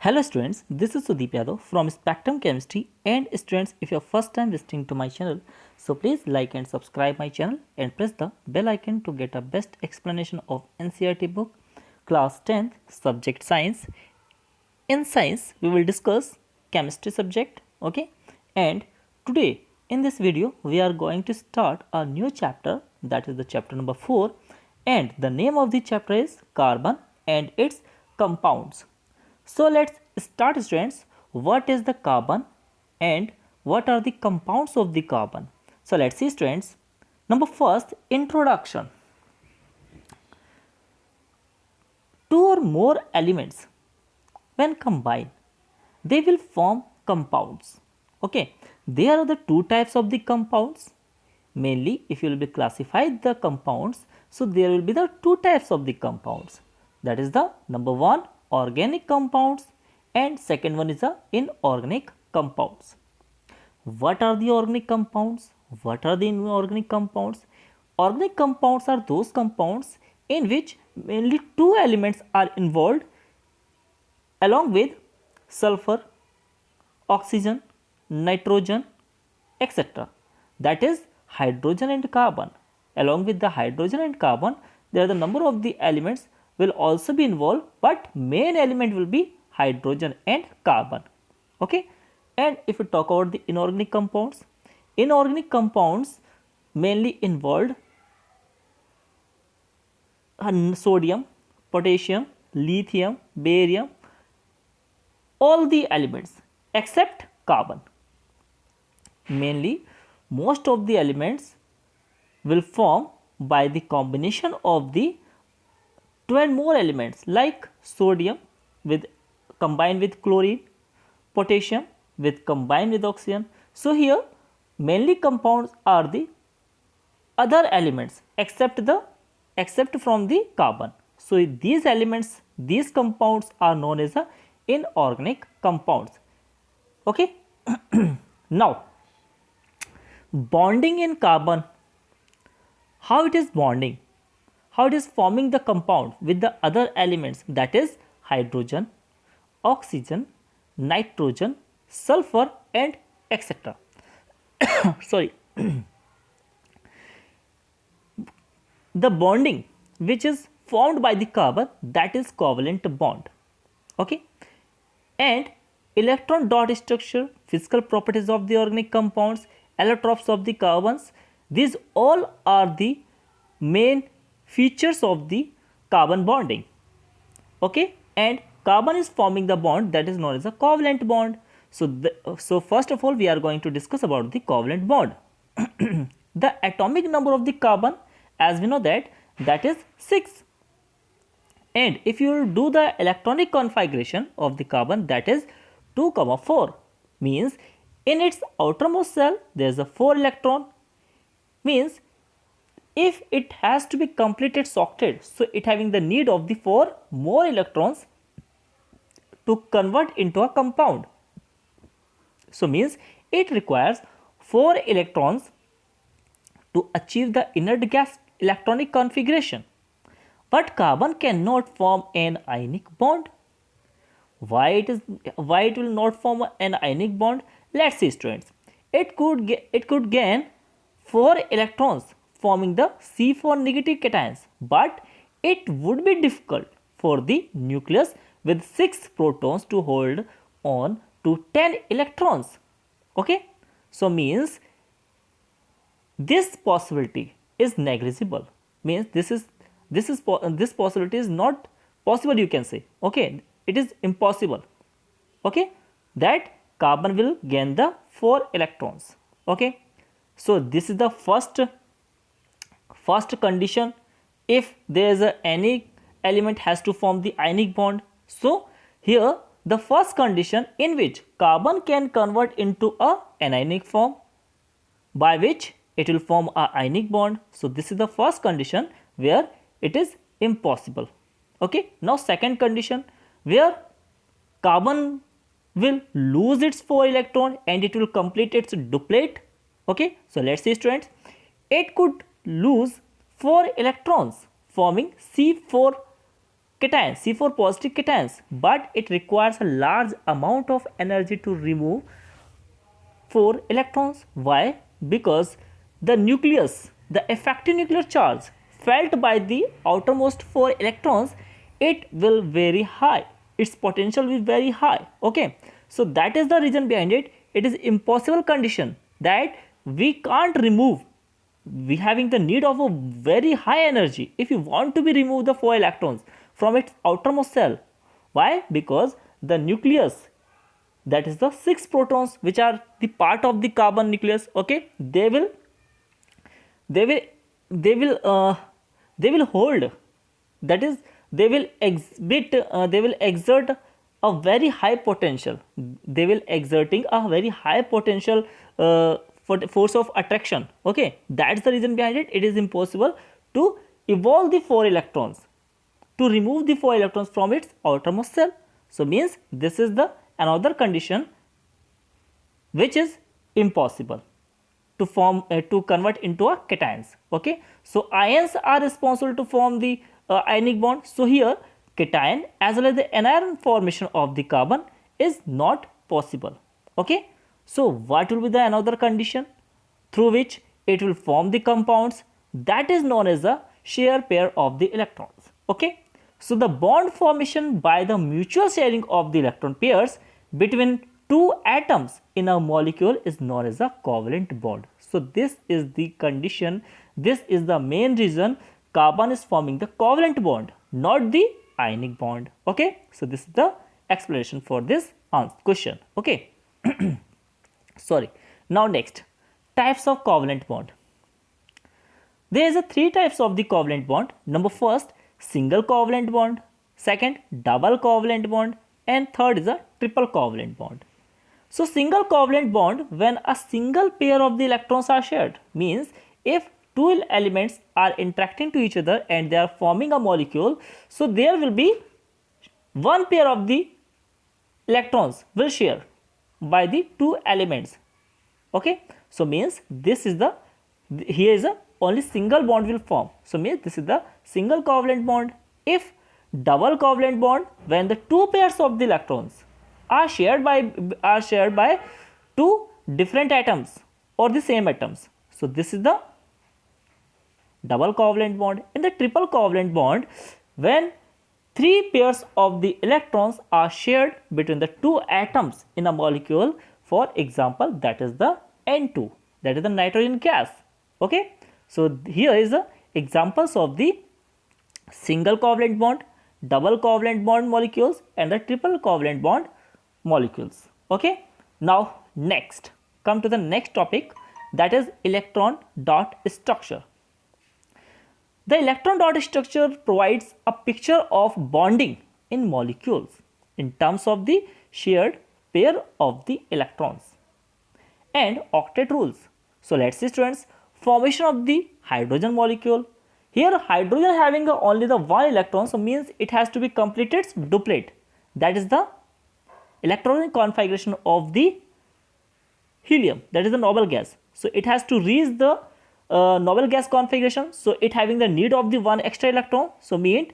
Hello students, this is Sudeep Yadav from Spectrum Chemistry, and students, if you are first time visiting to my channel, so please like and subscribe my channel and press the bell icon to get a best explanation of NCERT book class 10th subject science. In science we will discuss chemistry subject, okay? And today in this video we are going to start a new chapter, that is the chapter number 4, and the name of the chapter is carbon and its compounds. So let's start students. What is the carbon and what are the compounds of the carbon? So let's see students. Number first, introduction. Two or more elements when combined, they will form compounds. Okay, there are the two types of the compounds. Mainly if you will be classified the compounds, so there will be the two types of the compounds. That is the number one, organic compounds, and second one is the inorganic compounds. What are the organic compounds? What are the inorganic compounds? Organic compounds are those compounds in which mainly two elements are involved along with sulfur, oxygen, nitrogen, etc. That is hydrogen and carbon. Along with the hydrogen and carbon, there are the number of the elements will also be involved, but main element will be hydrogen and carbon. Okay, and if we talk about the inorganic compounds mainly involved sodium, potassium, lithium, barium, all the elements except carbon. Mainly most of the elements will form by the combination of the two and more elements, like sodium with combined with chlorine, potassium with combined with oxygen. So here mainly compounds are the other elements except from the carbon. So these elements, these compounds are known as the inorganic compounds. Okay. Now bonding in carbon, how it is bonding, how it is forming the compound with the other elements, that is hydrogen, oxygen, nitrogen, sulfur, and etc. Sorry. The bonding which is formed by the carbon, that is covalent bond. Okay, and electron dot structure, physical properties of the organic compounds, allotropes of the carbons, these all are the main features of the carbon bonding. Okay, and carbon is forming the bond that is known as a covalent bond. So first of all we are going to discuss about the covalent bond. The atomic number of the carbon, as we know that is 6, and if you do the electronic configuration of the carbon, that is 2, 4, means in its outermost shell there is a 4 electron, means if it has to be completed octet, so it having the need of the 4 more electrons to convert into a compound. So means it requires 4 electrons to achieve the inert gas electronic configuration. But carbon cannot form an ionic bond. Why it will not form an ionic bond? Let's see students. It could gain 4 electrons forming the C4 negative cations, but it would be difficult for the nucleus with 6 protons to hold on to 10 electrons. Okay, so means this possibility is negligible, means this possibility is not possible, you can say. Okay, it is impossible. Okay, that carbon will gain the 4 electrons. Okay, so this is the first condition if there is any element has to form the ionic bond. So here the first condition in which carbon can convert into a anionic form, by which it will form a ionic bond. So this is the first condition where it is impossible. Okay, now second condition where carbon will lose its 4 electron and it will complete its duplet. Okay, so let's see students, it could lose 4 electrons forming C4 cations, C4 positive cations, but it requires a large amount of energy to remove 4 electrons. Why? Because the nucleus, the effective nuclear charge felt by the outermost 4 electrons, it will very high. Its potential will be very high. Okay. So that is the reason behind it. It is impossible condition that we can't remove. We having the need of a very high energy if you want to be remove the 4 electrons from its outermost shell. Why? Because the nucleus, that is the 6 protons which are the part of the carbon nucleus, okay, they will they will they will they will hold, that is they will exert a very high potential, they will exerting a very high potential for the force of attraction. Okay, that's the reason behind it. It is impossible to evolve the 4 electrons, to remove the 4 electrons from its outermost shell. So means this is the another condition which is impossible to form to convert into a cations. Okay, so ions are responsible to form the ionic bond. So here cation as well as the anion formation of the carbon is not possible. Okay, so what will be the another condition through which it will form the compounds, that is known as the shared pair of the electrons. Okay, so the bond formation by the mutual sharing of the electron pairs between two atoms in a molecule is known as a covalent bond. So this is the condition, this is the main reason carbon is forming the covalent bond, not the ionic bond. Okay, so this is the explanation for this question. Okay, sorry. Now next, types of covalent bond. There is a 3 types of the covalent bond. Number first, single covalent bond, second, double covalent bond, and third is a triple covalent bond. So single covalent bond, when a single pair of the electrons are shared, means if two elements are interacting to each other and they are forming a molecule, so there will be one pair of the electrons will share by the two elements. Okay, so means this is the, here is a only single bond will form. So means this is the single covalent bond. If double covalent bond, when the two pairs of the electrons are shared by two different atoms or the same atoms, so this is the double covalent bond. In the triple covalent bond, when 3 pairs of the electrons are shared between the two atoms in a molecule, for example, that is the N2, that is the nitrogen gas. Okay, so here is the examples of the single covalent bond, double covalent bond molecules and the triple covalent bond molecules. Okay, now next, come to the next topic, that is electron dot structure. The electron dot structure provides a picture of bonding in molecules in terms of the shared pair of the electrons and octet rules. So let's see students, formation of the hydrogen molecule. Here hydrogen having only the one electron, so means it has to be completed its duplet, that is the electronic configuration of the helium, that is the noble gas. So it has to reach the noble gas configuration, so it having the need of the one extra electron. So mean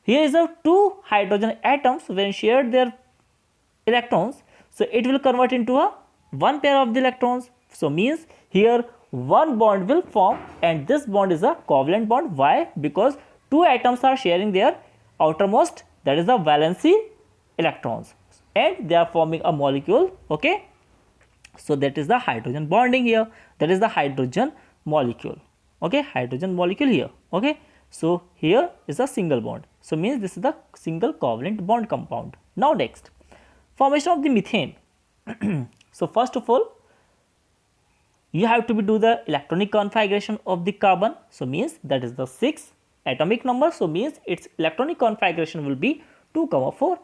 here is a two hydrogen atoms when shared their electrons, so it will convert into a one pair of the electrons. So means here one bond will form and this bond is a covalent bond. Why? Because two atoms are sharing their outermost, that is the valency electrons, and they are forming a molecule. Okay, so that is the hydrogen bonding here, that is the hydrogen molecule. Okay, hydrogen molecule here. Okay, so here is a single bond, so means this is the single covalent bond compound. Now next, formation of the methane. So first of all, you have to do the electronic configuration of the carbon, so means that is the 6 atomic number, so means its electronic configuration will be 2,4,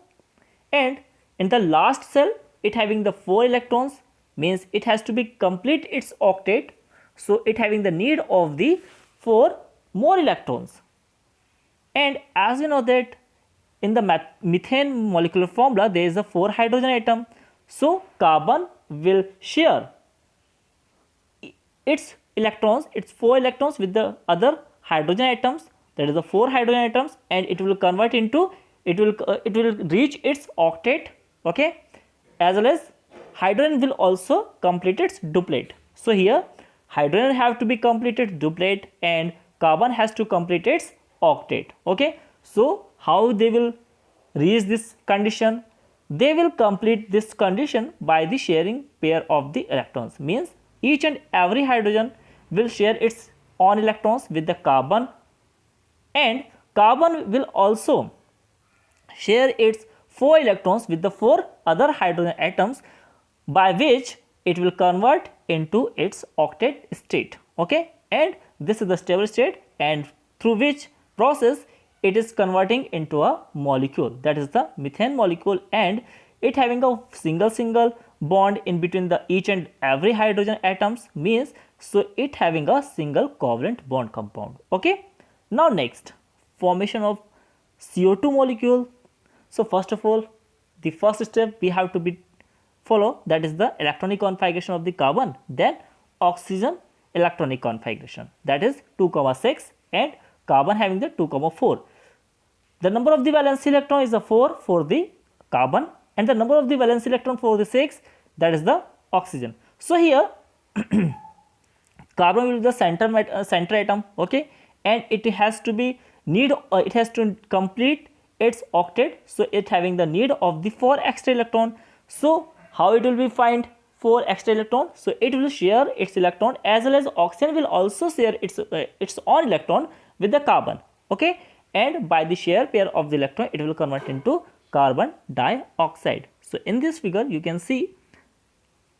and in the last cell it having the 4 electrons, means it has to be complete its octet, so it having the need of the 4 more electrons. And as you know that in the methane molecular formula there is a 4 hydrogen atom, so carbon will share its electrons, its 4 electrons with the other hydrogen atoms that is the 4 hydrogen atoms, and it will convert into, it will reach its octet, okay, as well as hydrogen will also complete its duplet. So here hydrogen have to be completed duplet and carbon has to complete its octet, okay. So how they will reach this condition? They will complete this condition by the sharing pair of the electrons, means each and every hydrogen will share its own electrons with the carbon, and carbon will also share its 4 electrons with the 4 other hydrogen atoms, by which it will convert into its octet state, okay. And this is the stable state, and through which process it is converting into a molecule, that is the methane molecule, and it having a single bond in between the each and every hydrogen atoms, means so it having a single covalent bond compound, okay. Now next, formation of CO2 molecule. So first of all, the first step we have to be follow, that is the electronic configuration of the carbon, then oxygen electronic configuration, that is 2,6, and carbon having the 2,4. The number of the valence electron is the 4 for the carbon, and the number of the valence electron for the 6, that is the oxygen. So here carbon will be the center atom, okay, and it has to be it has to complete its octet, so it having the need of the 4 extra electron. So how it will be find 4 extra electron? So it will share its electron, as well as oxygen will also share its own electron with the carbon, okay, and by the share pair of the electron it will convert into carbon dioxide. So in this figure you can see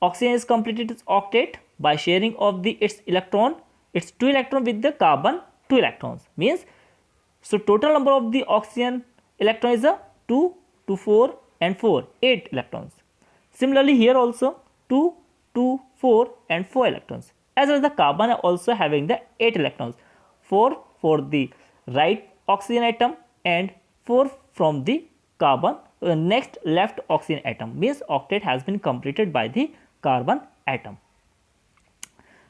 oxygen is completed its octet by sharing of its 2 electron with the carbon 2 electrons, means so total number of the oxygen electron is a 2, 2, 4 and 4, 8 electrons. Similarly here also 2, 2, 4 and 4 electrons, as well as the carbon also having the 8 electrons, 4 for the right oxygen atom and 4 from the carbon next left oxygen atom, means octet has been completed by the carbon atom.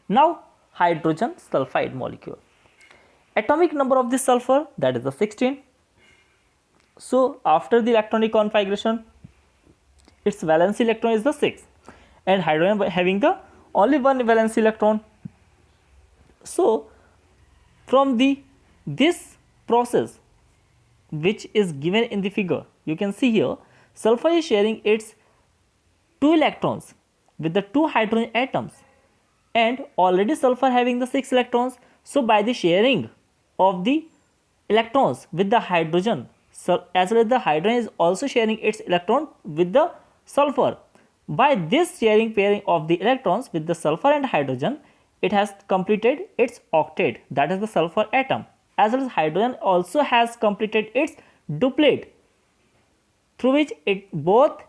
Now hydrogen sulfide molecule. Atomic number of the sulfur, that is the 16. So after the electronic configuration, its valence electron is the 6, and hydrogen having the only one valence electron. So from this process which is given in the figure, you can see here sulfur is sharing its 2 electrons with the 2 hydrogen atoms, and already sulfur having the 6 electrons. So by the sharing of the electrons with the hydrogen, so as well as the hydrogen is also sharing its electron with the sulfur, by this sharing pairing of the electrons with the sulfur and hydrogen, it has completed its octet, that is the sulfur atom, as well as hydrogen also has completed its duplet, through which it both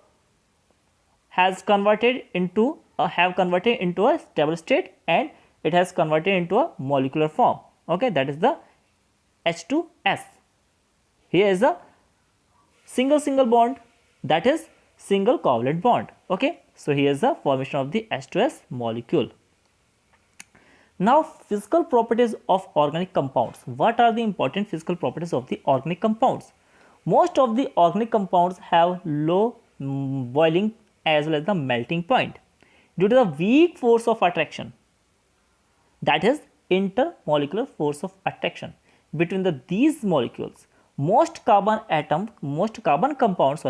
has converted into a stable state, and it has converted into a molecular form, okay, that is the H2S. Here is a single bond, that is single covalent bond, okay. So here is the formation of the H2S molecule. Now physical properties of organic compounds. What are the important physical properties of the organic compounds? Most of the organic compounds have low boiling as well as the melting point due to the weak force of attraction, that is intermolecular force of attraction between these molecules. Most carbon compounds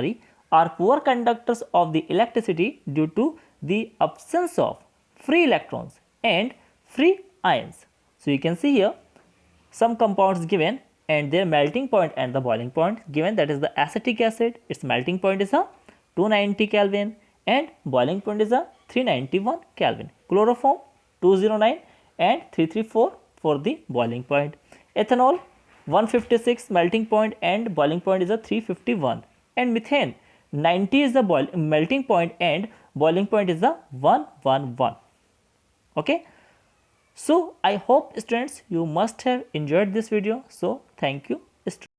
are poor conductors of the electricity due to the absence of free electrons and free ions. So you can see here some compounds given and their melting point and the boiling point given, that is the acetic acid, its melting point is a 290 Kelvin and boiling point is a 391 Kelvin. Chloroform 209 and 334 for the boiling point. Ethanol 156 melting point and boiling point is a 351, and methane 90 is the melting point and boiling point is the 111. Okay. So I hope students you must have enjoyed this video. So thank you.